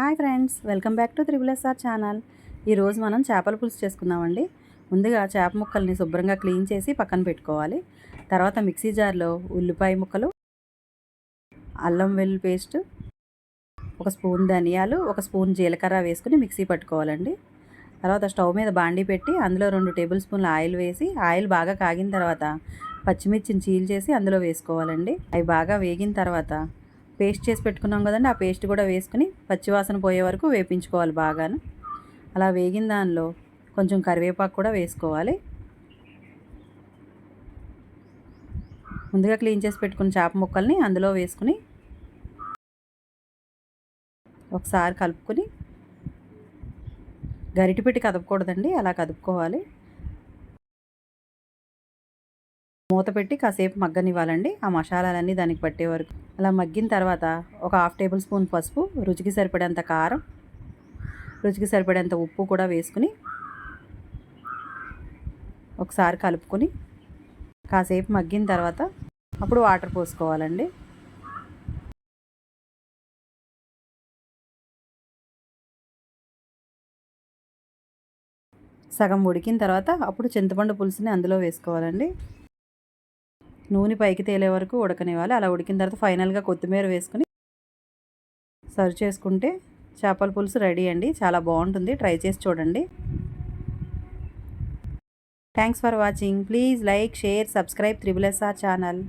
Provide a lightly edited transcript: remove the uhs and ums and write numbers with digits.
Hi friends, welcome back to triple SR channel. ఈరోజు మనం చేపల పులుసు చేసుకుందామండి. ముందుగా చేప ముక్కల్ని శుభ్రంగా క్లీన్ చేసి పక్కన పెట్టుకోవాలి. తర్వాత మిక్సీ జార్లో ఉల్లిపాయ ముక్కలు, అల్లం వెల్లుల్లి పేస్ట్, ఒక స్పూన్ ధనియాలు, ఒక స్పూన్ జీలకర్ర వేసుకుని మిక్సీ పట్టుకోవాలండి. తర్వాత స్టవ్ మీద బాండీ పెట్టి అందులో 2 టేబుల్ స్పూన్ల ఆయిల్ వేసి ఆయిల్ బాగా కాగిన తర్వాత పచ్చిమిర్చిని చీల్చేసి అందులో వేసుకోవాలండి. అవి బాగా వేగిన తర్వాత పేస్ట్ చేసి పెట్టుకున్నాం కదండి, ఆ పేస్ట్ కూడా వేసుకుని పచ్చివాసన పోయే వరకు వేపించుకోవాలి బాగాను. అలా వేగిన దానిలో కొంచెం కరివేపాకు కూడా వేసుకోవాలి. ముందుగా క్లీన్ చేసి పెట్టుకున్న చేప ముక్కల్ని అందులో వేసుకుని ఒకసారి కలుపుకొని, గరిటె పెట్టి కదపకూడదండి, అలా కదుపుకోవాలి. మూత పెట్టి కాసేపు మగ్గనివ్వాలండి, ఆ మసాలాలన్నీ దానికి పట్టే వరకు. అలా మగ్గిన తర్వాత ఒక 1/2 టేబుల్ స్పూన్ పసుపు, రుచికి సరిపడేంత కారం, రుచికి సరిపడేంత ఉప్పు కూడా వేసుకుని ఒకసారి కలుపుకొని కాసేపు మగ్గిన తర్వాత అప్పుడు వాటర్ పోసుకోవాలండి. సగం ఉడికిన తర్వాత అప్పుడు చింతపండు పులుసుని అందులో వేసుకోవాలండి. నూనె పైకి తేలే వరకు ఉడకనివ్వాలి. అలా ఉడికిన తర్వాత ఫైనల్గా కొత్తిమీర వేసుకుని సర్వ్ చేసుకుంటే చేపల పులుసు రెడీ అండి. చాలా బాగుంటుంది, ట్రై చేసి చూడండి. Thanks for watching. Please like, share, subscribe triple SR channel.